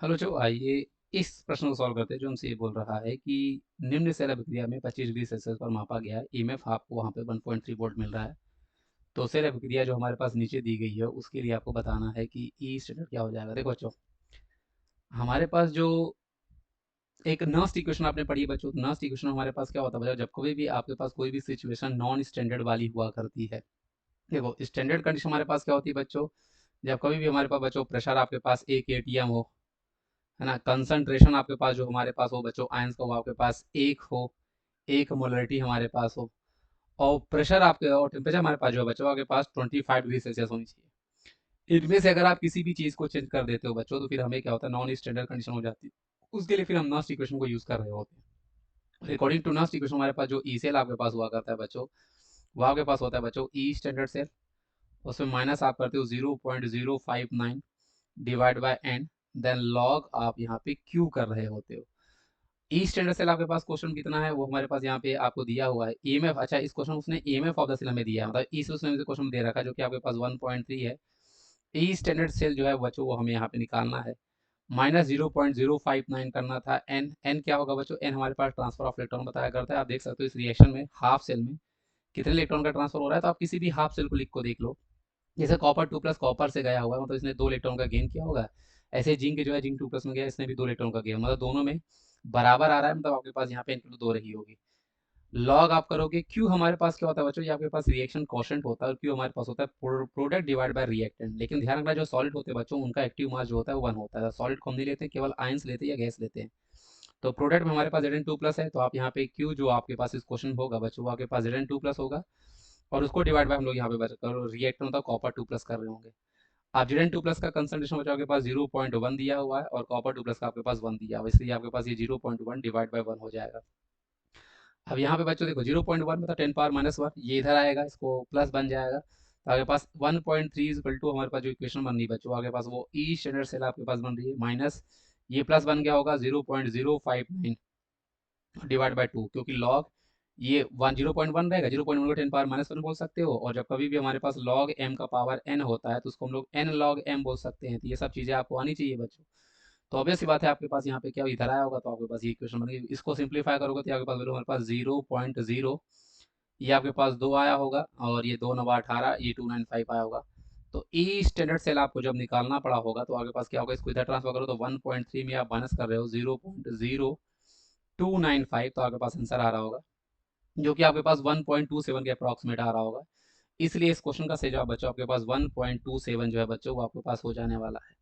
Hello जो आइए इस प्रश्न को सॉल्व करते हैं जो हमसे ये बोल रहा है कि निम्न सेल अभिक्रिया में 25 डिग्री सेल्सियस पर मापा गया ईएमएफ आपको वहाँ पे 1.3 वोल्ट मिल रहा है। तो सेल अभिक्रिया जो हमारे पास नीचे दी गई है उसके लिए आपको बताना है कि ई स्टैंडर्ड क्या हो जाएगा। देखो बच्चों, हमारे पास जो एक नस्ट इक्वेशन आपने पढ़ी है बच्चों, नस्ट इक्वेशन हमारे पास क्या होता है बच्चों, जब कभी भी आपके पास कोई भी सिचुएशन नॉन स्टैंडर्ड वाली हुआ करती है। देखो स्टैंडर्ड कंडीशन हमारे पास क्या होती है बच्चों, जब कभी भी हमारे पास बच्चों प्रेशर आपके पास 1 atm हो, है ना, कंसंट्रेशन आपके पास जो हमारे पास हो बच्चों आयंस का वो आपके पास एक हो, एक मोलरिटी हमारे पास हो, और प्रेशर आपके और टेम्परेचर हमारे पास जो है बच्चों आपके पास 25 डिग्री सेल्सियस होनी चाहिए। इनमें से अगर आप किसी भी चीज को चेंज कर देते हो बच्चों तो फिर हमें क्या होता है, नॉन स्टैंडर्ड कंडीशन हो जाती है। उसके लिए फिर हम नॉस्ट इक्वेशन को यूज कर रहे होते हैं। अकॉर्डिंग टू नॉस्ट इक्वेशन हमारे पास जो ई सेल आपके पास हुआ करता है बच्चों, वो आपके पास होता है बच्चों ई स्टैंडर्ड सेल, उसमें माइनस आप करते हो 0.059 divide by N, then log आप यहाँ पे क्यू कर रहे होते हो। ई स्टैंडर्ड सेल आपके पास क्वेश्चन कितना है वो हमारे पास यहाँ पे आपको दिया हुआ है ईएमएफ। अच्छा, इस क्वेश्चन उसने ईएमएफ ऑफ द सेल हमें दिया है, मतलब इस उसने क्वेश्चन दे रखा है जो कि आपके पास 1.3 है। ई स्टैंडर्ड सेल जो है बच्चों वो हमें यहाँ पे निकालना है, माइनस 0.059 करना था। एन एन क्या होगा बच्चों, एन हमारे पास ट्रांसफर ऑफ इलेक्ट्रॉन बताया करता है। आप देख सकते हो इस रिएक्शन में हाफ सेल में कितने इलेक्ट्रॉन का ट्रांसफर हो रहा है, तो आप किसी भी हाफ सेल को लिख को देख लो। जैसे कॉपर 2+ कॉपर से गया हुआ है, मतलब इसने 2 इलेक्ट्रॉन का गेन किया होगा। ऐसे जिंक जो है जिंक 2+ में गया, इसने भी 2 इलेक्ट्रॉन का गेन, मतलब दोनों में बराबर आ रहा है, मतलब आपके पास यहाँ पे इनटू 2 रही होगी। लॉग आप करोगे क्यू हमारे पास क्या होता है बच्चों, ये आपके पास रिएक्शन कॉशेंट होता है, और क्यू हमारे पास होता है प्रोडक्ट डिवाइड बाय रिएक्टेंट। लेकिन ध्यान रखना जो सॉलिड होते हैं बच्चों उनका एक्टिव मास जो होता है वो 1 होता है। सॉलिड को हम नहीं लेते, केवल आयंस लेते हैं या गैस लेते हैं। तो प्रोडक्ट में हमारे पास Zn2+ है, तो आप यहाँ पे क्यू जो आपके पास इस क्वेश्चन होगा बच्चों वो आपके पास Zn2+ होगा, और उसको डिवाइड बाय हम लोग यहाँ पे रिएक्टेंट होता है कॉपर 2+ कर रहे होंगे। आप Zn2+ का कंसंट्रेशन बच्चों आपके पास 0.1 दिया हुआ है, और कॉपर 2+ का आपके पास 1 दिया हुआ है, इसलिए आपके पास ये 0.1 डिवाइड बाय 1 हो जाएगा। अब यहाँ पे बच्चों देखो 0.1 मतलब 10⁻⁻1, ये इधर आएगा, इसको प्लस बन जाएगा, तो आपके पास 1.3 इक्वल टू हमारे पास जो इक्वेशन बन रही है बच्चों आपके पास वो ई स्टैंडर्ड सेल आपके पास बन रही है, माइनस ये प्लस बन गया होगा 0.059 डिवाइड बाय 2, क्योंकि लॉग ये 0.1 रहेगा, 0.1 को 10⁻⁻1 बोल सकते हो, और जब कभी भी हमारे पास लॉग एम का पावर एन होता है तो उसको हम लोग एन लॉग एम बोल सकते हैं। तो ये सब चीज़ें आपको आनी चाहिए बच्चों। तो ऑब्वियस सी बात है आपके पास यहाँ पे क्या इधर आया होगा, तो आपके पास ये इक्वेशन बन गई। इसको सिंप्लीफाई करोगे तो आपके पास वैल्यू हमारे पास 0.0, ये आपके पास 2 आया होगा, और ये 2×9=18, ये 295 आया होगा। तो ई स्टैंडर्ड सेल आपको जब निकालना पड़ा होगा तो आपके पास क्या होगा, इसको इधर ट्रांसफर करो तो 1.3 में आप माइनस कर रहे हो 0.0295, तो आपके पास आंसर आ रहा होगा जो कि आपके पास 1.27 के अप्रॉक्सीमेट आ रहा होगा। इसलिए इस क्वेश्चन का सही जवाब बच्चों आपके पास 1.27 जो है बच्चों वो आपके पास हो जाने वाला है।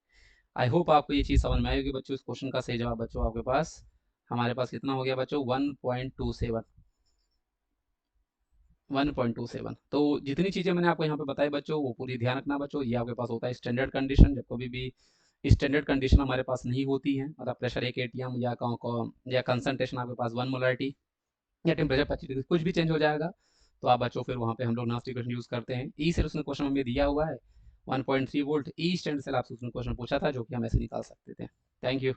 आई होप आपको ये चीज़ समझ में आई होगी बच्चों। इस क्वेश्चन का सही जवाब बच्चों आपके पास हमारे पास कितना हो गया बच्चों, 1.27। 1.27। तो जितनी चीज़ें मैंने आपको यहाँ पे बताई बच्चों वो पूरी ध्यान रखना बच्चों। ये आपके पास होता है स्टैंडर्ड कंडीशन, जब कभी भी स्टैंडर्ड कंडीशन हमारे पास नहीं होती है, मतलब प्रेशर 1 atm या कंसंट्रेशन आपके पास 1 मोलरिटी या टेम्परेचर 25 डिग्री कुछ भी चेंज हो जाएगा, तो आप बच्चों फिर वहाँ पे हम लोग नॉस्ट इक्वेशन यूज़ करते हैं। ई से उसने क्वेश्चन हमें दिया हुआ है 1.3 वोल्ट ई स्टैंड से आपसे उसने क्वेश्चन पूछा था जो कि हम ऐसे निकाल सकते थे। Thank you.